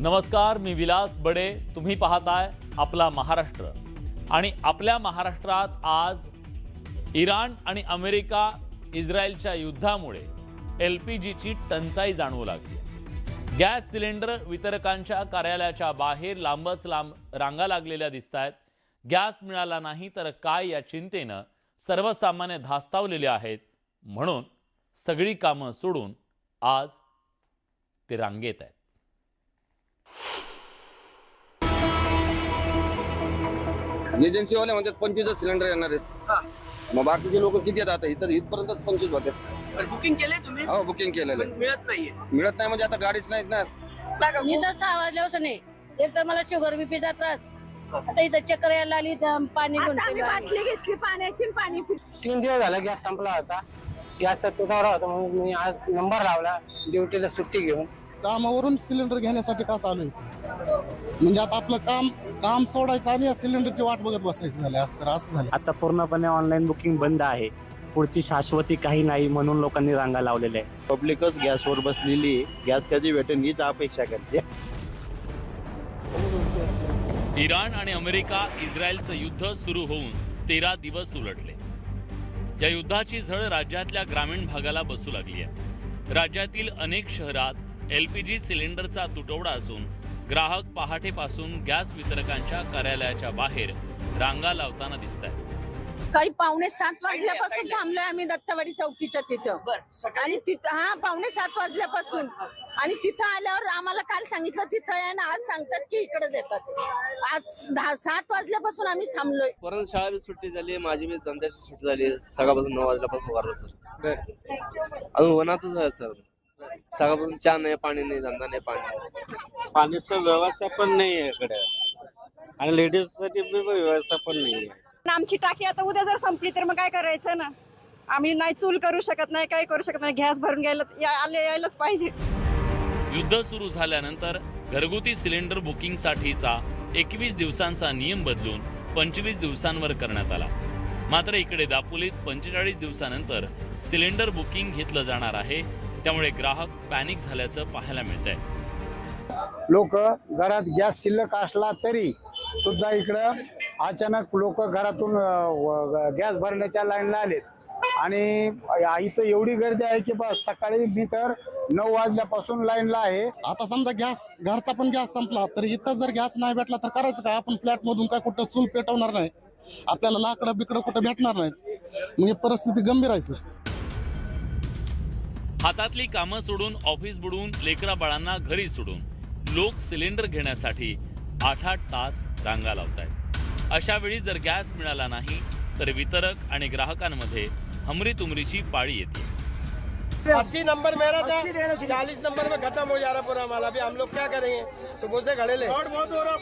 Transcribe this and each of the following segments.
नमस्कार, मी विलास बडे. तुम्ही पाहताय आपला महाराष्ट्र. आणि आपल्या महाराष्ट्रात आज इराण आणि अमेरिका इस्रायलच्या युद्धामुळे LPGची टंचाई जाणवू लागली. गॅस सिलेंडर वितरकांच्या कार्यालयाच्या बाहेर लांबच लांब रांगा लागलेल्या दिसतात. गॅस मिळाला नाही तर काय या चिंतेने सर्वसामान्य धास्तावलेले आहेत. म्हणून सगळी कामं सोडून आज ते रांगेत आहेत. एजन्सीवाले म्हणतात 25 सिलेंडर येणार आहेत. मग बाकीचे लोक किती आहेत? आता इथं इथपर्यंत 25 होते. बुकिंग केले तुम्ही? हो, बुकिंग केलेलं आहे. मिळत नाहीये. मिळत नाही म्हणजे आता गाडीच नाहीत ना. मी तर 6 वाजल्यापासून नाही. एक तर मला शुगर बीपीचा त्रास, आता इथं चक्कर यायला आली, पाणी घेऊन बाटली घेतली पाण्याची, पाणी 3 दिवस झाला गॅस संपला होता. गॅसचा तुटवडा होता म्हणून मी आज नंबर लावला ड्युटीला सुट्टी घेऊन. कामावरून सिलेंडर घेण्यासाठी का चालू आहे? म्हणजे आता आपलं काम सोडायचं आणि या सिलेंडरची वाट बघत बसायचं झालं. असं झालं. आता पूर्णपणे ऑनलाईन बुकिंग बंद आहे. पुढची शाश्वती काही नाही म्हणून लोकांनी रांगा लावलेल्या आहे. पब्लिकच गॅसवर बसलेली आहे. गॅस कधी भेटेल हीच अपेक्षा करते. इराण आणि अमेरिका इस्रायलचं युद्ध सुरू होऊन 13 दिवस उलटले. या युद्धाची झळ राज्यातल्या ग्रामीण भागाला बसू लागली आहे. राज्यातील अनेक शहरात LPG सिलेंडरचा तुटवडा असून ग्राहक पहाटेपासून गॅस वितरकांच्या कार्यालयाच्या बाहेर रांगा लावताना दिसत आहेत. काही 6:45 वाजल्यापासून थांबलोय आम्ही दत्तवाडी चौकीच्या तिथं. आणि तिथं 6:45 वाजल्यापासून, आणि तिथं आल्यावर आम्हाला काल सांगितलं तिथं आहे ना, आज सांगतात की इकडे देतात. आज 7 वाजल्यापासून आम्ही थांबलोय. परत शाळेत सुट्टी झाली, माझी मी धंद्याची सुट्टी झाली. सकाळपासून 9 वाजल्यापासून वारलं सर. अजून वनातच आहे सर. सकाळपासून चहा नाही, पाणी नाही, धंदा नाही, पाण्याची व्यवस्था पण नाही आहे इकडे, आणि लेडीज साठी व्यवस्था पण नाही आहे. आमची टाकी आता उद्या जर संपली तर मग काय करायचं ना? आम्ही नाही चूल करू शकत नाही, काय करू शकत नाही. गॅस भरून यायलाच पाहिजे. युद्ध सुरू झाल्यानंतर घरगुती सिलेंडर बुकिंगसाठीचा 21 दिवसांचा नियम बदलून 25 दिवसांवर करण्यात आला. मात्र इकडे दापोलीत 45 दिवसानंतर सिलेंडर बुकिंग घेतलं जाणार आहे. त्यामुळे ग्राहक पॅनिक झाल्याचं पाहायला मिळतंय. लोक घरात गॅस शिल्लक असला तरी सुद्धा इकडं अचानक लोक घरातून गॅस भरण्याच्या लाईनला आलेत. आणि इथं एवढी गर्दी आहे की बस सकाळी मी तर 9 वाजल्यापासून लाईनला आहे. आता समजा गॅस घरचा पण गॅस संपला तर इथं जर गॅस नाही भेटला तर करायचं का? आपण फ्लॅट मधून काय कुठं चूल पेटवणार नाही, आपल्याला लाकडं बिकडं कुठं भेटणार नाही. म्हणजे परिस्थिती गंभीर आहे सर. हातातली कामं सोडून, ऑफिस बुडवून, लेकरा बाळांना घरी सोडून लोक सिलेंडर घेण्यासाठी 8-8 तास रांगा लावतायत. अशा वेळी जर गॅस मिळाला नाही तर वितरक आणि ग्राहकांमध्ये हमरीतुमरीची पाळी येते. 80 नंबर मेरा था, 40 नंबर में खत्म हो जा रहा पूरा माल. अभी हम लोग क्या करेंगे? सुबह से खड़े ले. फ्रॉड बहुत हो रहा,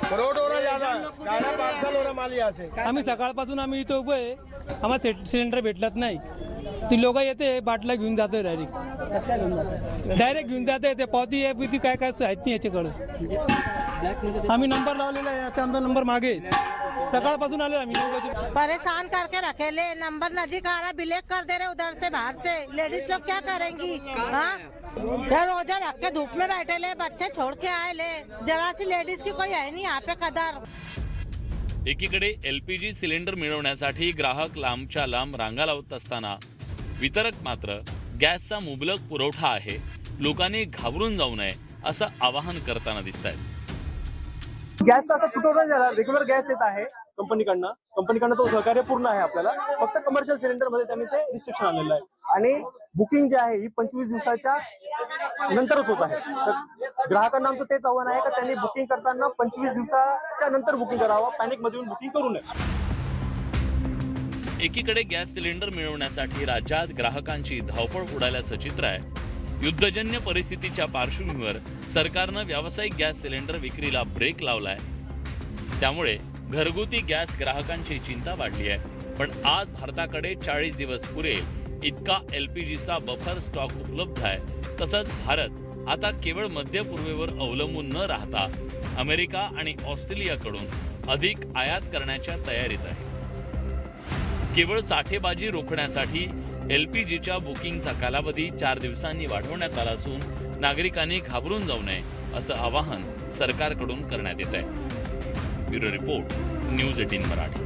फ्रॉड हो रहा ज्यादा. गाड़ा पार्सल हो रहा माल यहाँ से. आम्ही सकाळपासून आम्ही इथं उभं आहे. आम्हाला सिलेंडर भेटलत नाही. ती लोक येते बाटला घेऊन जातोय, डायरेक्ट घेऊन जाते. ते पावती आहे काय काय आहेत नाही याच्याकडं. आम्ही नंबर लावलेला आहे, याचा आमचा नंबर मागे. सकाळपासून आले आम्ही 9 बजे. परेशान करके रखेले. नंबर नजदीक आ रहा, ब्लैक कर दे रहे उधर से बाहर से. लेडीज लोग क्या करेंगी? रोजा रख के धूप में बैठे ले, बच्चे छोड़ के आए ले. जरा सी लेडीज की कोई है नहीं यहाँ पे कदर. एकीकडे LPG सिलेंडर मिळवण्यासाठी ग्राहक लांबच्या लांब रांगा लावत असताना वितरक मात्र गॅसचा मुबलक पुरवठा आहे, लोकांनी घाबरून जाऊ नये असं आवाहन करताना दिसत आहेत. गॅसचा असा तुटवडा झाला. रेग्युलर गॅस येत आहे कंपनीकडनं तो सहकार्य पूर्ण आहे आपल्याला. फक्त कमर्शियल सिलेंडर मध्ये त्यांनी ते रिस्ट्रिक्शन आणलेलं आहे. आणि बुकिंग जी आहे ही 25 दिवसाच्या नंतरच होत आहे. तर ग्राहकांना आमचं तेच आव्हान आहे की त्यांनी बुकिंग करताना 25 दिवसाच्या नंतर बुकिंग करावं, पॅनिक मध्ये येऊन बुकिंग करू नये. एकीकडे गॅस सिलेंडर मिळवण्यासाठी राज्यात ग्राहकांची धावपळ उडाल्याचं चित्र आहे. युद्धजन्य परिस्थितीच्या पार्श्वभूमीवर सरकारनं व्यावसायिक गॅस सिलेंडर विक्रीला ब्रेक लावलाय. त्यामुळे घरगुती गॅस ग्राहकांची चिंता वाढली आहे. पण आज भारताकडे 40 दिवस पुरेल इतका LPGचा बफर स्टॉक उपलब्ध आहे. तसंच भारत आता केवळ मध्य पूर्वेवर अवलंबून न राहता अमेरिका आणि ऑस्ट्रेलियाकडून अधिक आयात करण्याच्या तयारीत आहे. केवळ साठेबाजी रोखण्यासाठी LPGच्या बुकिंगचा कालावधी 4 दिवसांनी वाढवण्यात आला असून नागरिकांनी घाबरून जाऊ नये असं आवाहन सरकारकडून करण्यात येत आहे. Bureau report, news 18 Marathi.